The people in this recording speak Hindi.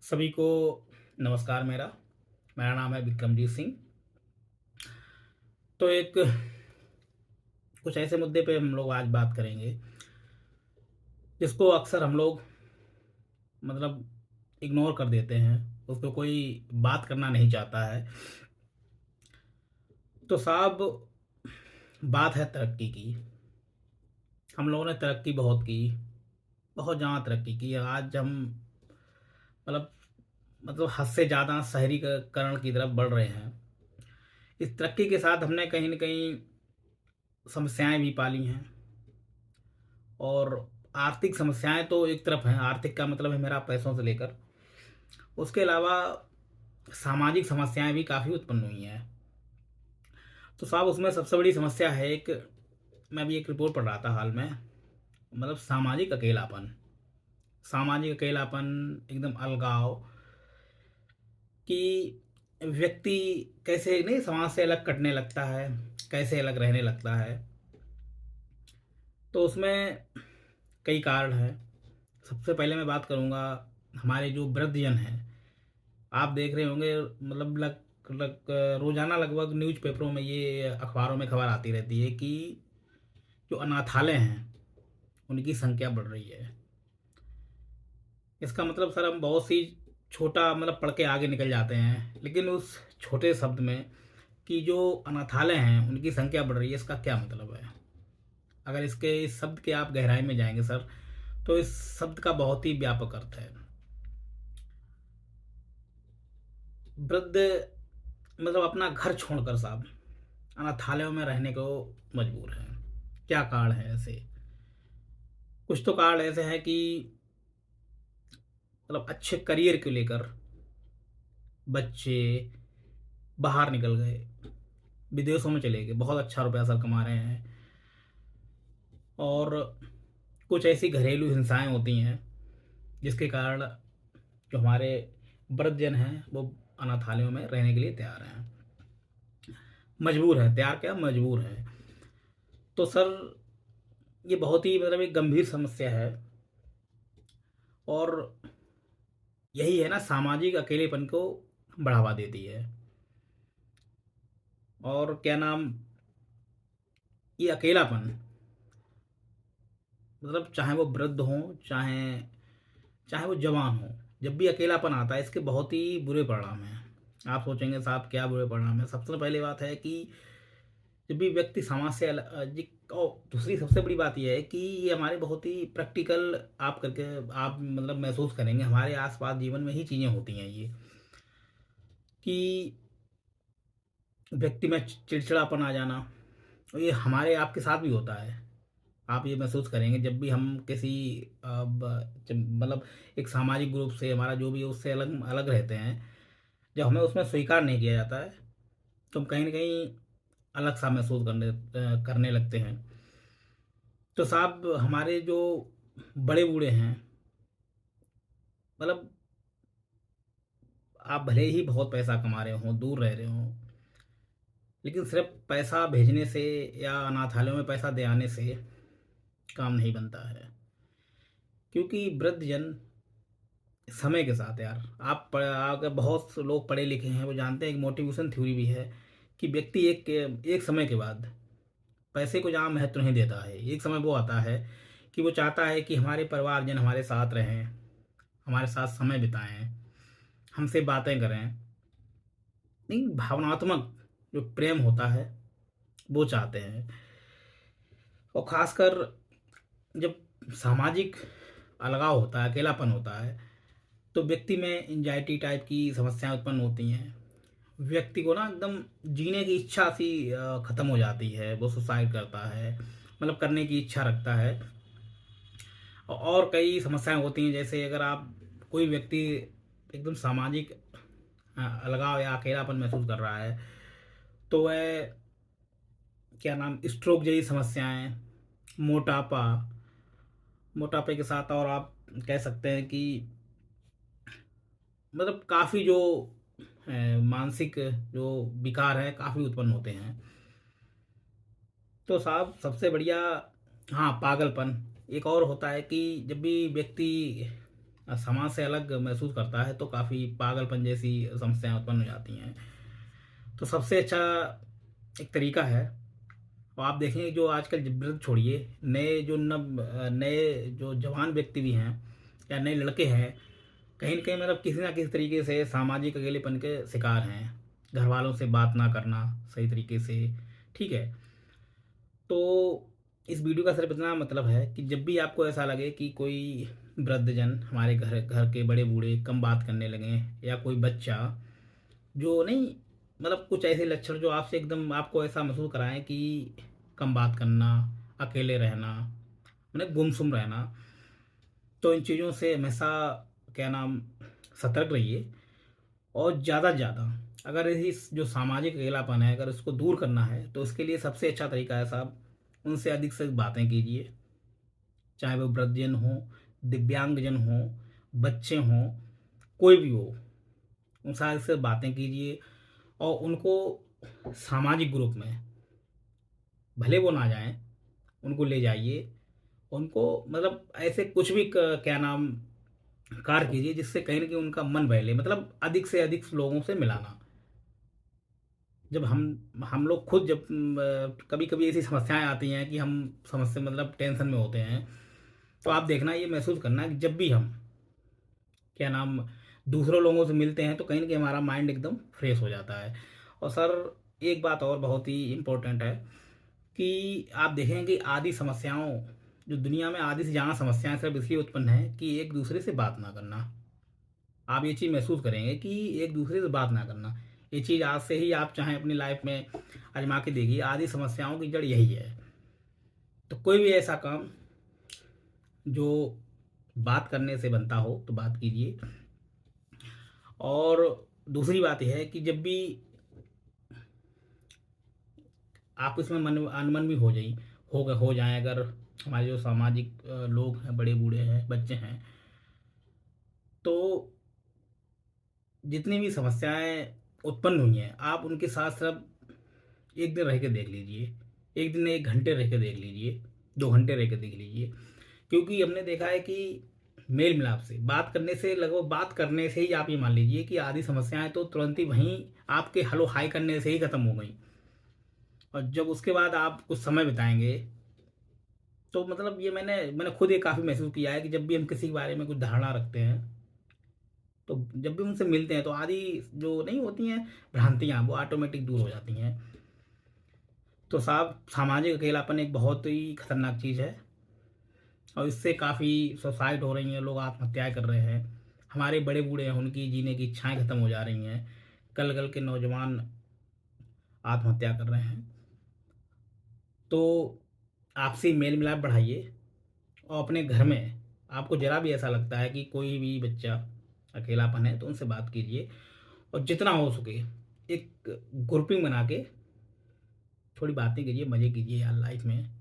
सभी को नमस्कार। मेरा मेरा नाम है विक्रमजीत सिंह। तो एक कुछ ऐसे मुद्दे पे हम लोग आज बात करेंगे जिसको अक्सर हम लोग मतलब इग्नोर कर देते हैं, उसको कोई बात करना नहीं चाहता है। तो साहब, बात है तरक्की की। हम लोगों ने तरक्की बहुत की, बहुत ज़्यादा तरक्की की। आज हम मतलब हद से ज़्यादा शहरीकरण की तरफ बढ़ रहे हैं। इस तरक्की के साथ हमने कहीं न कहीं समस्याएँ भी पाली हैं। और आर्थिक समस्याएँ तो एक तरफ हैं, आर्थिक का मतलब है मेरा पैसों से लेकर। उसके अलावा सामाजिक समस्याएँ भी काफ़ी उत्पन्न हुई हैं। तो साहब, उसमें सबसे बड़ी समस्या है एक, मैं अभी एक रिपोर्ट पढ़ रहा था हाल में, सामाजिक अकेलापन। सामाजिक अकेलापन, एकदम अलगाव कि व्यक्ति कैसे नहीं समाज से अलग कटने लगता है, कैसे अलग रहने लगता है। तो उसमें कई कारण हैं। सबसे पहले मैं बात करूँगा, हमारे जो वृद्धजन हैं। आप देख रहे होंगे रोज़ाना लगभग न्यूज़पेपरों में, ये अखबारों में खबर आती रहती है कि जो अनाथालय हैं उनकी संख्या बढ़ रही है। इसका मतलब सर हम बहुत सी छोटा पढ़ के आगे निकल जाते हैं, लेकिन उस छोटे शब्द में कि जो अनाथालय हैं उनकी संख्या बढ़ रही है, इसका क्या मतलब है? अगर इस शब्द के आप गहराई में जाएंगे सर, तो इस शब्द का बहुत ही व्यापक अर्थ है। वृद्ध अपना घर छोड़कर साहब अनाथालयों में रहने को मजबूर हैं। क्या कारण है ऐसे? कुछ तो कारण ऐसे हैं कि अच्छे करियर को लेकर बच्चे बाहर निकल गए, विदेशों में चले गए, बहुत अच्छा रुपया सर कमा रहे हैं। और कुछ ऐसी घरेलू हिंसाएं होती हैं जिसके कारण जो हमारे वृद्धजन हैं वो अनाथालयों में रहने के लिए तैयार हैं, मजबूर हैं। तैयार क्या, मजबूर हैं। तो सर, ये बहुत ही एक गंभीर समस्या है। और यही है ना, सामाजिक अकेलेपन को बढ़ावा देती है। और क्या नाम, ये अकेलापन चाहे वो वृद्ध हों, चाहे चाहे वो जवान हों, जब भी अकेलापन आता है इसके बहुत ही बुरे परिणाम हैं। आप सोचेंगे साहब क्या बुरे परिणाम हैं? सबसे पहली बात है कि जब भी व्यक्ति समाज से और दूसरी सबसे बड़ी बात यह है कि ये हमारे बहुत ही प्रैक्टिकल आप करके आप महसूस करेंगे, हमारे आसपास जीवन में ही चीज़ें होती हैं ये, कि व्यक्ति में चिड़चिड़ापन आ जाना। और ये हमारे आपके साथ भी होता है। आप ये महसूस करेंगे जब भी हम किसी एक सामाजिक ग्रुप से, हमारा जो भी है उससे अलग अलग रहते हैं, जब हमें उसमें स्वीकार नहीं किया जाता है तो हम कहीं ना कहीं अलग सा महसूस करने लगते हैं। तो साहब, हमारे जो बड़े बूढ़े हैं, मतलब आप भले ही बहुत पैसा कमा रहे हो, दूर रह रहे हो, लेकिन सिर्फ पैसा भेजने से या अनाथालयों में पैसा दे आने से काम नहीं बनता है। क्योंकि वृद्धजन समय के साथ यार, अगर बहुत से लोग पढ़े लिखे हैं वो जानते हैं, एक मोटिवेशन थ्योरी भी है कि व्यक्ति एक एक समय के बाद पैसे को जहाँ महत्व नहीं देता है, एक समय वो आता है कि वो चाहता है कि हमारे परिवारजन हमारे साथ रहें, हमारे साथ समय बिताएं, हमसे बातें करें। नहीं, भावनात्मक जो प्रेम होता है वो चाहते हैं। और ख़ासकर जब सामाजिक अलगाव होता है, अकेलापन होता है, तो व्यक्ति में एंजाइटी टाइप की समस्याएं उत्पन्न होती हैं। व्यक्ति को ना एकदम जीने की इच्छा सी ख़त्म हो जाती है, वो सुसाइड करता है, करने की इच्छा रखता है। और कई समस्याएं होती हैं, जैसे अगर आप कोई व्यक्ति एकदम सामाजिक अलगाव या अकेलापन महसूस कर रहा है, तो वह क्या नाम, स्ट्रोक जैसी समस्याएं, मोटापा, मोटापे के साथ और आप कह सकते हैं कि काफ़ी जो मानसिक जो विकार हैं काफ़ी उत्पन्न होते हैं। तो साहब सबसे बढ़िया, हाँ, पागलपन एक और होता है कि जब भी व्यक्ति समाज से अलग महसूस करता है तो काफ़ी पागलपन जैसी समस्याएं उत्पन्न हो जाती हैं। तो सबसे अच्छा एक तरीका है, और आप देखेंगे जो आजकल वृद्ध छोड़िए, नए जो जवान व्यक्ति भी हैं या नए लड़के हैं, कहीं न कहीं मतलब किसी न किसी तरीके से सामाजिक अकेलेपन के शिकार हैं। घर वालों से बात ना करना सही तरीके से, ठीक है? तो इस वीडियो का सिर्फ इतना मतलब है कि जब भी आपको ऐसा लगे कि कोई वृद्धजन हमारे घर घर के बड़े बूढ़े कम बात करने लगें, या कोई बच्चा जो नहीं, मतलब कुछ ऐसे लक्षण जो आपसे एकदम आपको ऐसा महसूस कराएं कि कम बात करना, अकेले रहना, मतलब गुमसुम रहना, तो इन चीज़ों से हमेशा क्या नाम सतर्क रहिए। और ज़्यादा से ज़्यादा अगर इस जो सामाजिक अकेलापन है अगर इसको दूर करना है तो इसके लिए सबसे अच्छा तरीका है साहब, उनसे अधिक से अधिक बातें कीजिए। चाहे वो वृद्धजन हो, दिव्यांगजन हो, बच्चे हों, कोई भी हो, उन सारे से बातें कीजिए। और उनको सामाजिक ग्रुप में, भले वो ना जाएं, उनको ले जाइए। उनको मतलब ऐसे कुछ भी क्या नाम कार्य कीजिए जिससे कहीं ना कहीं उनका मन बहले, मतलब अधिक से अधिक लोगों से मिलाना। जब हम लोग खुद जब कभी कभी ऐसी समस्याएं आती हैं कि हम समस्या मतलब टेंशन में होते हैं, तो आप देखना ये महसूस करना कि जब भी हम क्या नाम दूसरों लोगों से मिलते हैं तो कहीं ना कहीं हमारा माइंड एकदम फ्रेश हो जाता है। और सर एक बात और बहुत ही इम्पोर्टेंट है कि आप देखें कि आदि समस्याओं, जो दुनिया में आधी से ज़्यादा समस्याएं सिर्फ इसलिए उत्पन्न है कि एक दूसरे से बात ना करना। आप ये चीज़ महसूस करेंगे कि एक दूसरे से बात ना करना, ये चीज़ आज से ही आप चाहें अपनी लाइफ में आजमा के देखिए, आदि समस्याओं की जड़ यही है। तो कोई भी ऐसा काम जो बात करने से बनता हो तो बात कीजिए। और दूसरी बात यह है कि जब भी आप इसमें मन अनमन भी हो जाए, अगर हमारे जो सामाजिक लोग हैं, बड़े बूढ़े हैं, बच्चे हैं, तो जितनी भी समस्याएं उत्पन्न हुई हैं आप उनके साथ सिर्फ एक दिन रह के देख लीजिए, एक दिन 1 घंटे रह के देख लीजिए, 2 घंटे रह के देख लीजिए। क्योंकि हमने देखा है कि मेल मिलाप से बात करने से, लगभग बात करने से ही आप ये मान लीजिए कि आधी समस्याएं तो तुरंत ही वहीं आपके हलो हाई करने से ही खत्म हो गई। और जब उसके बाद आप कुछ समय बिताएंगे, तो मतलब ये मैंने खुद ये काफ़ी महसूस किया है कि जब भी हम किसी के बारे में कुछ धारणा रखते हैं, तो जब भी उनसे मिलते हैं तो आधी जो नहीं होती हैं भ्रांतियाँ, वो ऑटोमेटिक दूर हो जाती हैं। तो साहब सामाजिक अकेलापन एक बहुत ही खतरनाक चीज़ है, और इससे काफ़ी सुसाइड हो रही हैं, लोग आत्महत्याएं कर रहे हैं। हमारे बड़े बूढ़े हैं, उनकी जीने की इच्छाएं खत्म हो जा रही हैं। कल कल के नौजवान आत्महत्या कर रहे हैं। तो आपसी मेल मिलाप बढ़ाइए। और अपने घर में आपको ज़रा भी ऐसा लगता है कि कोई भी बच्चा अकेलापन है तो उनसे बात कीजिए। और जितना हो सके एक ग्रुपिंग बना के थोड़ी बातें कीजिए, मज़े कीजिए यार लाइफ में।